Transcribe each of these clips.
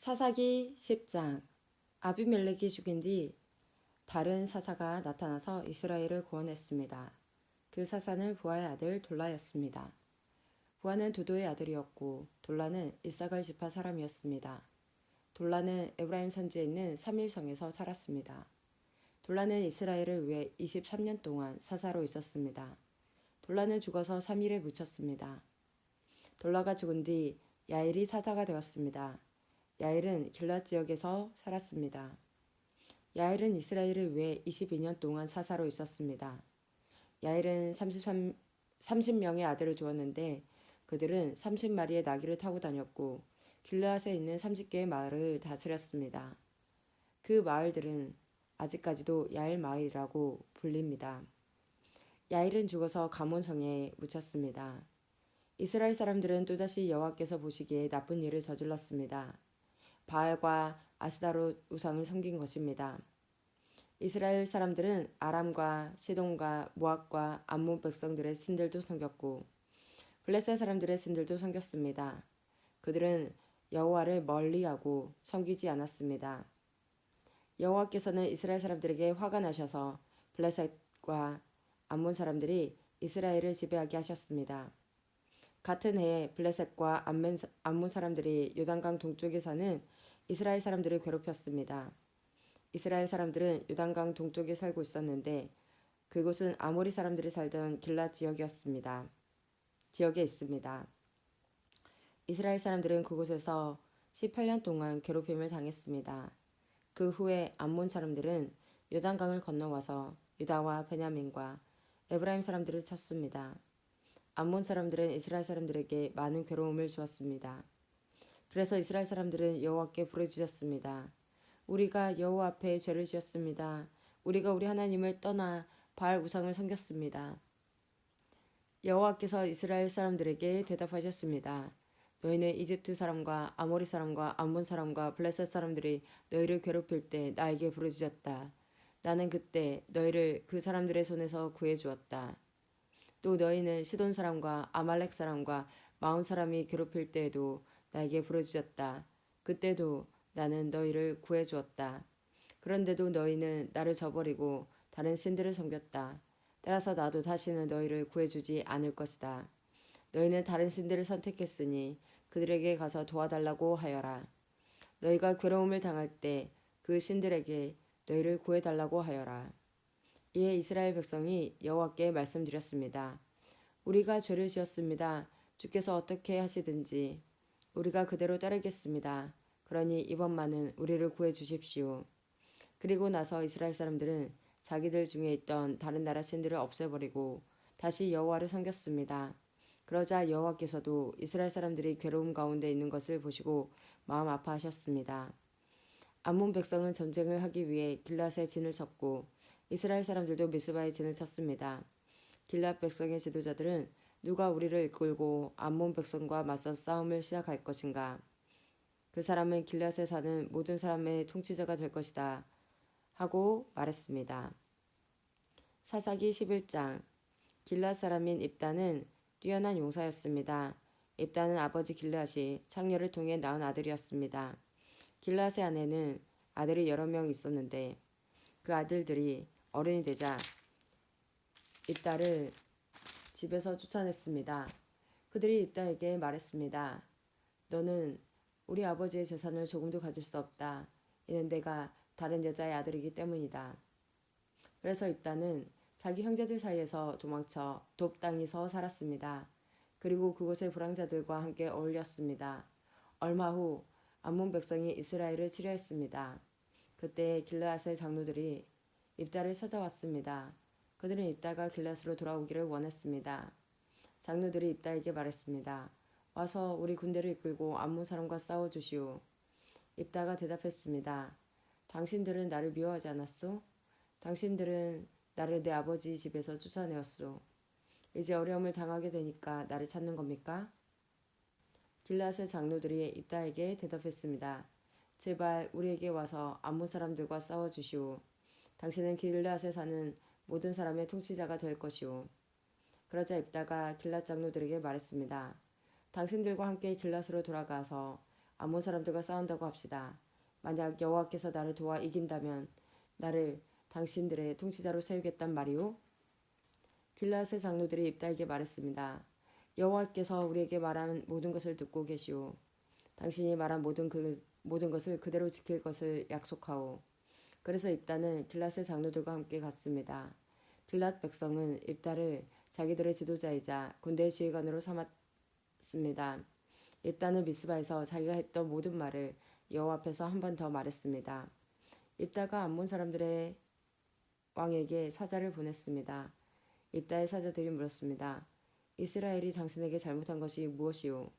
사사기 10장. 아비멜렉이 죽인 뒤 다른 사사가 나타나서 이스라엘을 구원했습니다. 그 사사는 부하의 아들 돌라였습니다. 부하는 도도의 아들이었고 돌라는 이사갈 지파 사람이었습니다. 돌라는 에브라임 산지에 있는 삼일성에서 살았습니다. 돌라는 이스라엘을 위해 23년 동안 사사로 있었습니다. 돌라는 죽어서 3일에 묻혔습니다. 돌라가 죽은 뒤 야일이 사자가 되었습니다. 야일은 길랏 지역에서 살았습니다. 야일은 이스라엘을 위해 22년 동안 사사로 있었습니다. 야일은 30명의 아들을 두었는데 그들은 30마리의 나귀를 타고 다녔고 길르앗에 있는 30개의 마을을 다스렸습니다. 그 마을들은 아직까지도 야일 마을이라고 불립니다. 야일은 죽어서 가몬성에 묻혔습니다. 이스라엘 사람들은 또다시 여호와께서 보시기에 나쁜 일을 저질렀습니다. 바알과 아스다롯 우상을 섬긴 것입니다. 이스라엘 사람들은 아람과 시돈과 모압과 암몬 백성들의 신들도 섬겼고 블레셋 사람들의 신들도 섬겼습니다. 그들은 여호와를 멀리하고 섬기지 않았습니다. 여호와께서는 이스라엘 사람들에게 화가 나셔서 블레셋과 암몬 사람들이 이스라엘을 지배하게 하셨습니다. 같은 해에 블레셋과 암몬 사람들이 요단강 동쪽에 사는 이스라엘 사람들을 괴롭혔습니다. 이스라엘 사람들은 요단강 동쪽에 살고 있었는데 그곳은 아모리 사람들이 살던 길랏 지역에 있습니다. 이스라엘 사람들은 그곳에서 18년 동안 괴롭힘을 당했습니다. 그 후에 암몬 사람들은 요단강을 건너와서 유다와 베냐민과 에브라임 사람들을 쳤습니다. 암몬 사람들은 이스라엘 사람들에게 많은 괴로움을 주었습니다. 그래서 이스라엘 사람들은 여호와께 부르짖었습니다. 우리가 여호와 앞에 죄를 지었습니다. 우리가 우리 하나님을 떠나 바알 우상을 섬겼습니다. 여호와께서 이스라엘 사람들에게 대답하셨습니다. 너희는 이집트 사람과 아모리 사람과 암몬 사람과 블레셋 사람들이 너희를 괴롭힐 때 나에게 부르짖었다. 나는 그때 너희를 그 사람들의 손에서 구해주었다. 또 너희는 시돈 사람과 아말렉 사람과 마온 사람이 괴롭힐 때에도 나에게 부르짖었다. 그때도 나는 너희를 구해주었다. 그런데도 너희는 나를 저버리고 다른 신들을 섬겼다. 따라서 나도 다시는 너희를 구해주지 않을 것이다. 너희는 다른 신들을 선택했으니 그들에게 가서 도와달라고 하여라. 너희가 괴로움을 당할 때 그 신들에게 너희를 구해달라고 하여라. 이에 이스라엘 백성이 여호와께 말씀드렸습니다. 우리가 죄를 지었습니다. 주께서 어떻게 하시든지 우리가 그대로 따르겠습니다. 그러니 이번만은 우리를 구해 주십시오. 그리고 나서 이스라엘 사람들은 자기들 중에 있던 다른 나라 신들을 없애버리고 다시 여호와를 섬겼습니다. 그러자 여호와께서도 이스라엘 사람들이 괴로움 가운데 있는 것을 보시고 마음 아파하셨습니다. 암몬 백성은 전쟁을 하기 위해 길랏에 진을 쳤고 이스라엘 사람들도 미스바에 진을 쳤습니다. 길랏 백성의 지도자들은 누가 우리를 이끌고 암몬 백성과 맞서 싸움을 시작할 것인가? 그 사람은 길랏에 사는 모든 사람의 통치자가 될 것이다. 하고 말했습니다. 사사기 11장. 길랏 사람인 입단은 뛰어난 용사였습니다. 입단은 아버지 길앗이 창녀를 통해 낳은 아들이었습니다. 길앗의 아내는 아들이 여러 명 있었는데 그 아들들이 어른이 되자 입다를 집에서 쫓아냈습니다. 그들이 입다에게 말했습니다. 너는 우리 아버지의 재산을 조금도 가질 수 없다. 이는 내가 다른 여자의 아들이기 때문이다. 그래서 입다는 자기 형제들 사이에서 도망쳐 돕 땅에서 살았습니다. 그리고 그곳의 불황자들과 함께 어울렸습니다. 얼마 후 암몬 백성이 이스라엘을 치려했습니다. 그때 길르앗의 장로들이 입다를 찾아왔습니다. 그들은 입다가 길앗으로 돌아오기를 원했습니다. 장로들이 입다에게 말했습니다. 와서 우리 군대를 이끌고 암몬 사람과 싸워주시오. 입다가 대답했습니다. 당신들은 나를 미워하지 않았소? 당신들은 나를 내 아버지 집에서 쫓아내었소. 이제 어려움을 당하게 되니까 나를 찾는 겁니까? 길앗의 장로들이 입다에게 대답했습니다. 제발 우리에게 와서 암몬 사람들과 싸워주시오. 당신은 길앗에 사는 모든 사람의 통치자가 될 것이오. 그러자 입다가 길앗 장로들에게 말했습니다. 당신들과 함께 길앗으로 돌아가서 암몬 사람들과 싸운다고 합시다. 만약 여호와께서 나를 도와 이긴다면 나를 당신들의 통치자로 세우겠단 말이오. 길르앗의 장로들이 입다에게 말했습니다. 여호와께서 우리에게 말한 모든 것을 듣고 계시오. 당신이 말한 모든 것을 그대로 지킬 것을 약속하오. 그래서 입다는 길앗의 장로들과 함께 갔습니다. 길앗 백성은 입다를 자기들의 지도자이자 군대의 지휘관으로 삼았습니다. 입다는 미스바에서 자기가 했던 모든 말을 여호와 앞에서 한 번 더 말했습니다. 입다가 암몬 사람들의 왕에게 사자를 보냈습니다. 입다의 사자들이 물었습니다. 이스라엘이 당신에게 잘못한 것이 무엇이오?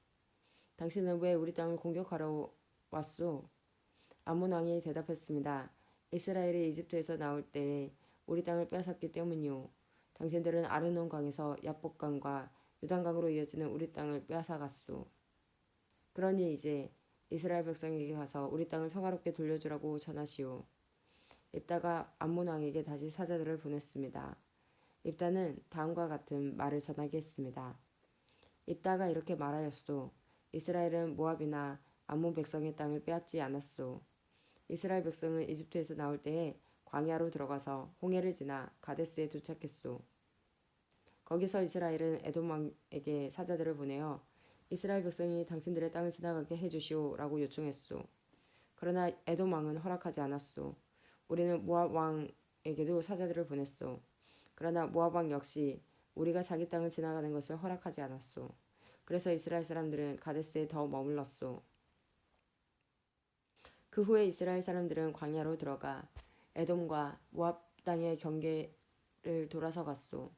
당신은 왜 우리 땅을 공격하러 왔소? 암몬 왕이 대답했습니다. 이스라엘이 이집트에서 나올 때에 우리 땅을 빼앗았기 때문이오. 당신들은 아르논 강에서 야복강과 요단강으로 이어지는 우리 땅을 빼앗아갔소. 그러니 이제 이스라엘 백성에게 가서 우리 땅을 평화롭게 돌려주라고 전하시오. 입다가 암몬 왕에게 다시 사자들을 보냈습니다. 입다는 다음과 같은 말을 전하게 했습니다. 입다가 이렇게 말하였소. 이스라엘은 모압이나 암몬 백성의 땅을 빼앗지 않았소. 이스라엘 백성은 이집트에서 나올 때에 광야로 들어가서 홍해를 지나 가데스에 도착했소. 거기서 이스라엘은 에돔 왕에게 사자들을 보내어 이스라엘 백성이 당신들의 땅을 지나가게 해주시오라고 요청했소. 그러나 에돔 왕은 허락하지 않았소. 우리는 모압 왕에게도 사자들을 보냈소. 그러나 모압 왕 역시 우리가 자기 땅을 지나가는 것을 허락하지 않았소. 그래서 이스라엘 사람들은 가데스에 더 머물렀소. 그 후에 이스라엘 사람들은 광야로 들어가 에돔과 모압 땅의 경계를 돌아서 갔소.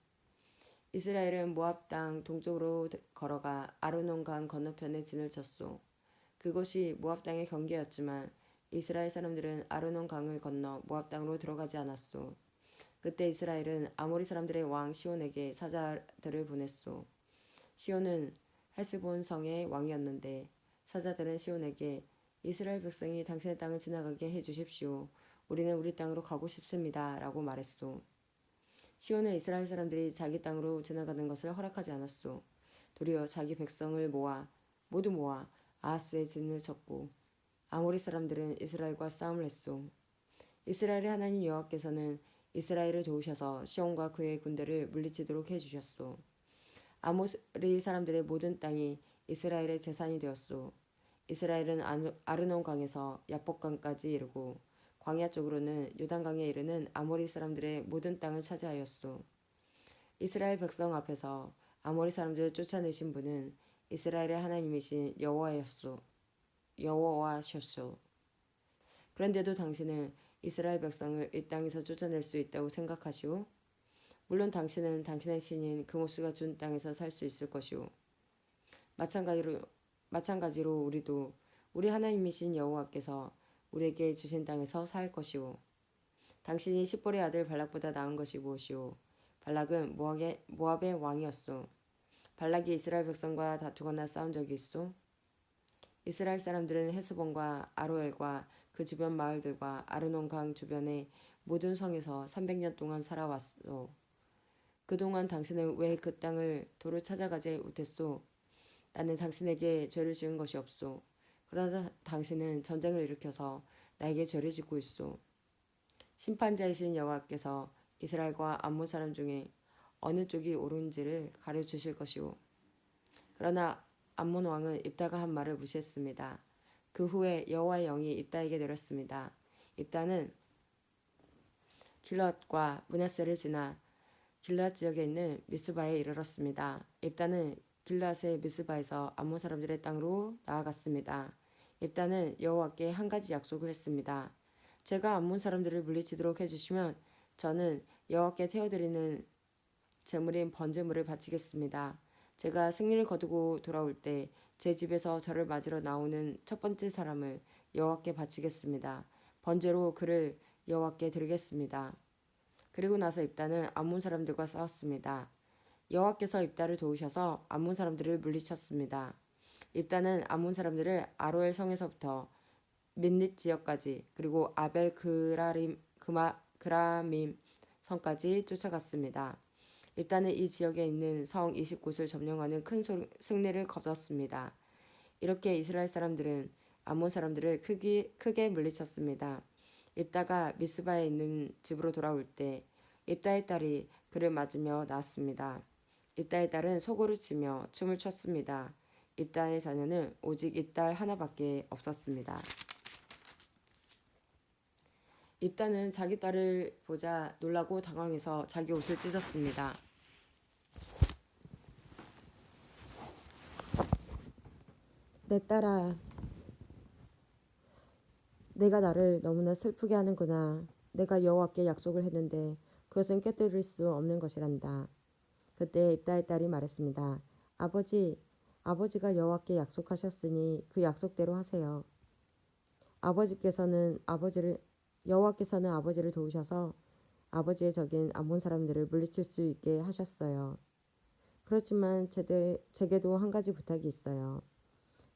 이스라엘은 모압 땅 동쪽으로 걸어가 아르논 강 건너편에 진을 쳤소. 그곳이 모압 땅의 경계였지만 이스라엘 사람들은 아르논 강을 건너 모압 땅으로 들어가지 않았소. 그때 이스라엘은 아모리 사람들의 왕 시온에게 사자들을 보냈소. 시온은 헬스본 성의 왕이었는데 사자들은 시온에게 이스라엘 백성이 당신의 땅을 지나가게 해주십시오. 우리는 우리 땅으로 가고 싶습니다. 라고 말했소. 시온은 이스라엘 사람들이 자기 땅으로 지나가는 것을 허락하지 않았소. 도리어 자기 백성을 모두 모아 아하스의 진을 쳤고 아모리 사람들은 이스라엘과 싸움을 했소. 이스라엘의 하나님 여호와께서는 이스라엘을 도우셔서 시온과 그의 군대를 물리치도록 해주셨소. 아모리 사람들의 모든 땅이 이스라엘의 재산이 되었소. 이스라엘은 아르논 강에서 야복강까지 이르고 광야 쪽으로는 요단강에 이르는 아모리 사람들의 모든 땅을 차지하였소. 이스라엘 백성 앞에서 아모리 사람들을 쫓아내신 분은 이스라엘의 하나님이신 여호와셨소. 그런데도 당신은 이스라엘 백성을 이 땅에서 쫓아낼 수 있다고 생각하시오? 물론 당신은 당신의 신인 그모스가 준 땅에서 살 수 있을 것이오. 마찬가지로 우리도 우리 하나님이신 여호와께서 우리에게 주신 땅에서 살 것이오. 당신이 십볼의 아들 발락보다 나은 것이 무엇이오? 발락은 모압의 왕이었소. 발락이 이스라엘 백성과 다투거나 싸운 적이 있소? 이스라엘 사람들은 헤스본과 아로엘과 그 주변 마을들과 아르논 강 주변의 모든 성에서 300년 동안 살아왔소. 그동안 당신은 왜 그 땅을 도로 찾아가지 못했소? 나는 당신에게 죄를 지은 것이 없소. 그러나 당신은 전쟁을 일으켜서 나에게 죄를 짓고 있소. 심판자이신 여호와께서 이스라엘과 암몬 사람 중에 어느 쪽이 옳은지를 가르치실 것이오. 그러나 암몬 왕은 입다가 한 말을 무시했습니다. 그 후에 여호와의 영이 입다에게 내렸습니다. 입다는 길르앗과 므낫세를 지나 길르앗 지역에 있는 미스바에 이르렀습니다. 입다는 길르앗의 미스바에서 암몬 사람들의 땅으로 나아갔습니다. 입다는 여호와께 한 가지 약속을 했습니다. 제가 암몬 사람들을 물리치도록 해주시면 저는 여호와께 태워드리는 제물인 번제물을 바치겠습니다. 제가 승리를 거두고 돌아올 때 제 집에서 저를 맞으러 나오는 첫 번째 사람을 여호와께 바치겠습니다. 번제로 그를 여호와께 드리겠습니다. 그리고 나서 입다는 암몬 사람들과 싸웠습니다. 여호와께서 입다를 도우셔서 암몬 사람들을 물리쳤습니다. 입다는 암몬 사람들을 아로엘 성에서부터 민릿 지역까지 그리고 아벨 그라밈 성까지 쫓아갔습니다. 입다는 이 지역에 있는 성 20곳을 점령하는 큰 승리를 거뒀습니다. 이렇게 이스라엘 사람들은 암몬 사람들을 크게 물리쳤습니다. 입다가 미스바에 있는 집으로 돌아올 때 입다의 딸이 그를 맞으며 나왔습니다. 입다의 딸은 소고를 치며 춤을 췄습니다. 입다의 자녀는 오직 이 딸 하나밖에 없었습니다. 입다는 자기 딸을 보자 놀라고 당황해서 자기 옷을 찢었습니다. 내 딸아, 내가 나를 너무나 슬프게 하는구나. 내가 여호와께 약속을 했는데 그것은 깨뜨릴 수 없는 것이란다. 그때 입다의 딸이 말했습니다. 아버지가 여호와께 약속하셨으니 그 약속대로 하세요. 아버지께서는 아버지를 여호와께서는 아버지를 도우셔서 아버지의 적인 암몬 사람들을 물리칠 수 있게 하셨어요. 그렇지만 제게도 한 가지 부탁이 있어요.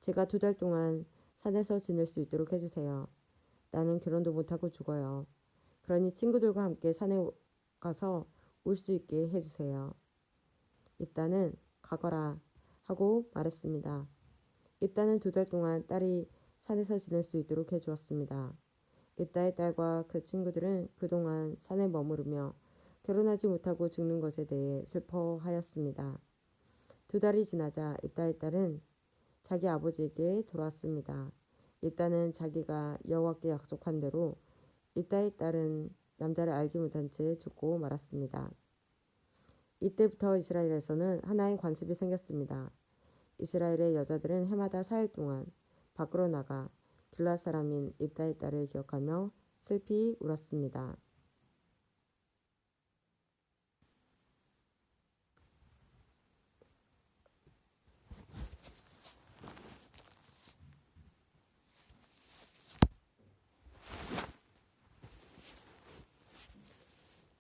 제가 2달 동안 산에서 지낼 수 있도록 해주세요. 나는 결혼도 못하고 죽어요. 그러니 친구들과 함께 산에 가서 올 수 있게 해주세요. 입다는 가거라 하고 말했습니다. 입다는 2달 동안 딸이 산에서 지낼 수 있도록 해주었습니다. 입다의 딸과 그 친구들은 그동안 산에 머무르며 결혼하지 못하고 죽는 것에 대해 슬퍼하였습니다. 2달이 지나자 입다의 딸은 자기 아버지에게 돌아왔습니다. 입다는 자기가 여호와께 약속한 대로 입다의 딸은 남자를 알지 못한 채 죽고 말았습니다. 이때부터 이스라엘에서는 하나의 관습이 생겼습니다. 이스라엘의 여자들은 해마다 4일 동안 밖으로 나가 길앗 사람인 입다의 딸을 기억하며 슬피 울었습니다.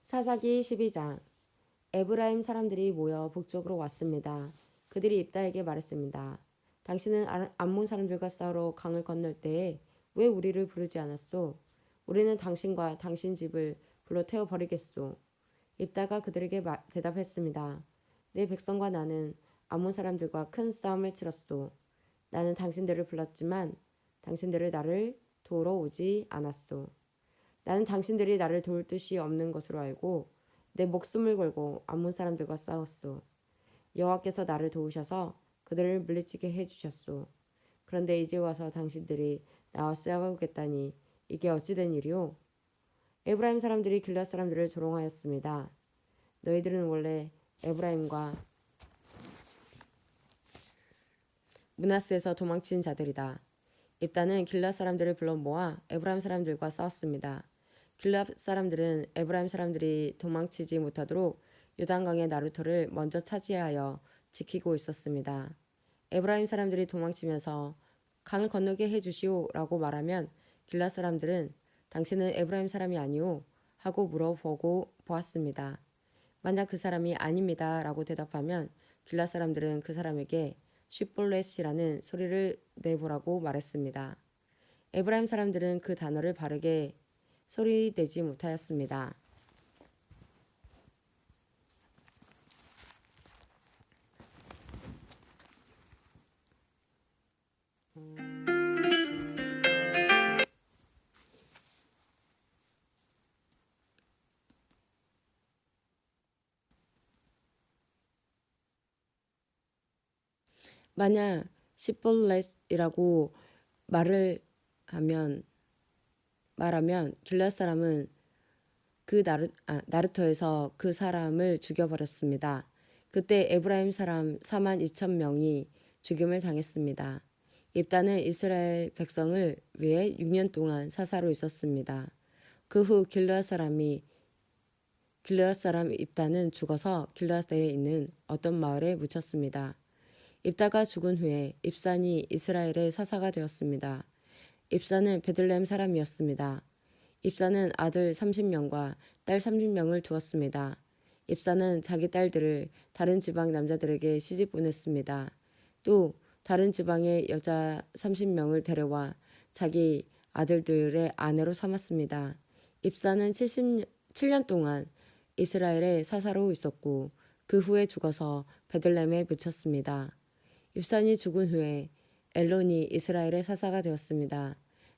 사사기 12장. 에브라임 사람들이 모여 북쪽으로 왔습니다. 그들이 입다에게 말했습니다. 당신은 암몬 사람들과 싸우러 강을 건널 때에 왜 우리를 부르지 않았소? 우리는 당신과 당신 집을 불러 태워버리겠소. 입다가 그들에게 대답했습니다. 내 백성과 나는 암몬 사람들과 큰 싸움을 치렀소. 나는 당신들을 불렀지만 당신들을 나를 도우러 오지 않았소. 나는 당신들이 나를 도울 뜻이 없는 것으로 알고 내 목숨을 걸고 암몬 사람들과 싸웠소. 여호와께서 나를 도우셔서 그들을 물리치게 해주셨소. 그런데 이제 와서 당신들이 나와 싸우겠다니 이게 어찌된 일이오? 에브라임 사람들이 길앗 사람들을 조롱하였습니다. 너희들은 원래 에브라임과 므낫세에서 도망친 자들이다. 입다는 길앗 사람들을 불러 모아 에브라임 사람들과 싸웠습니다. 길앗 사람들은 에브라임 사람들이 도망치지 못하도록 요단강의 나루터를 먼저 차지하여 지키고 있었습니다. 에브라임 사람들이 도망치면서 강을 건너게 해주시오 라고 말하면 길앗 사람들은 당신은 에브라임 사람이 아니오 하고 물어보고 보았습니다. 만약 그 사람이 아닙니다 라고 대답하면 길앗 사람들은 그 사람에게 쉿볼렛이라는 소리를 내보라고 말했습니다. 에브라임 사람들은 그 단어를 바르게 소리내지 못하였습니다. 만약 시볼렛이라고 말하면 길앗 사람은 그 나루터에서 그 사람을 죽여버렸습니다. 그때 에브라임 사람 42,000명이 죽임을 당했습니다. 입다는 이스라엘 백성을 위해 6년 동안 사사로 있었습니다. 그 후 길앗 사람 입다는 죽어서 길앗에 있는 어떤 마을에 묻혔습니다. 입다가 죽은 후에 입산이 이스라엘의 사사가 되었습니다. 입산은 베들레헴 사람이었습니다. 입산은 아들 30명과 딸 30명을 두었습니다. 입산은 자기 딸들을 다른 지방 남자들에게 시집 보냈습니다. 또 다른 지방의 여자 30명을 데려와 자기 아들들의 아내로 삼았습니다. 입산은 7년 동안 이스라엘의 사사로 있었고 그 후에 죽어서 베들레헴에 묻혔습니다. 입산이 죽은 후에 엘론이 이스라엘의 사사가 되었습니다.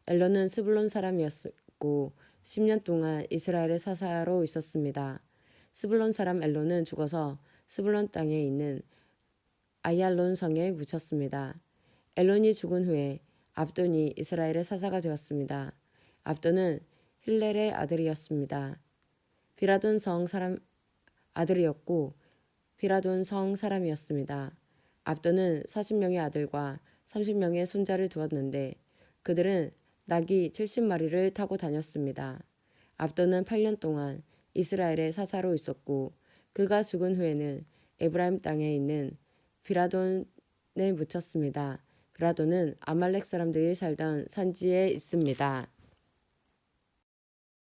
엘론은 스불론 사람이었고 10년 동안 이스라엘의 사사로 있었습니다. 스불론 사람 엘론은 죽어서 스불론 땅에 있는 아얄론 성에 묻혔습니다. 엘론이 죽은 후에 압돈이 이스라엘의 사사가 되었습니다. 압돈은 힐렐의 아들이었습니다. 비라돈 성 사람 아들이었고 비라돈 성 사람이었습니다. 압돈은 40명의 아들과 30명의 손자를 두었는데 그들은 낙이 70마리를 타고 다녔습니다. 압돈은 8년 동안 이스라엘의 사사로 있었고 그가 죽은 후에는 에브라임 땅에 있는 비라돈에 묻혔습니다. 비라돈은 아말렉 사람들이 살던 산지에 있습니다.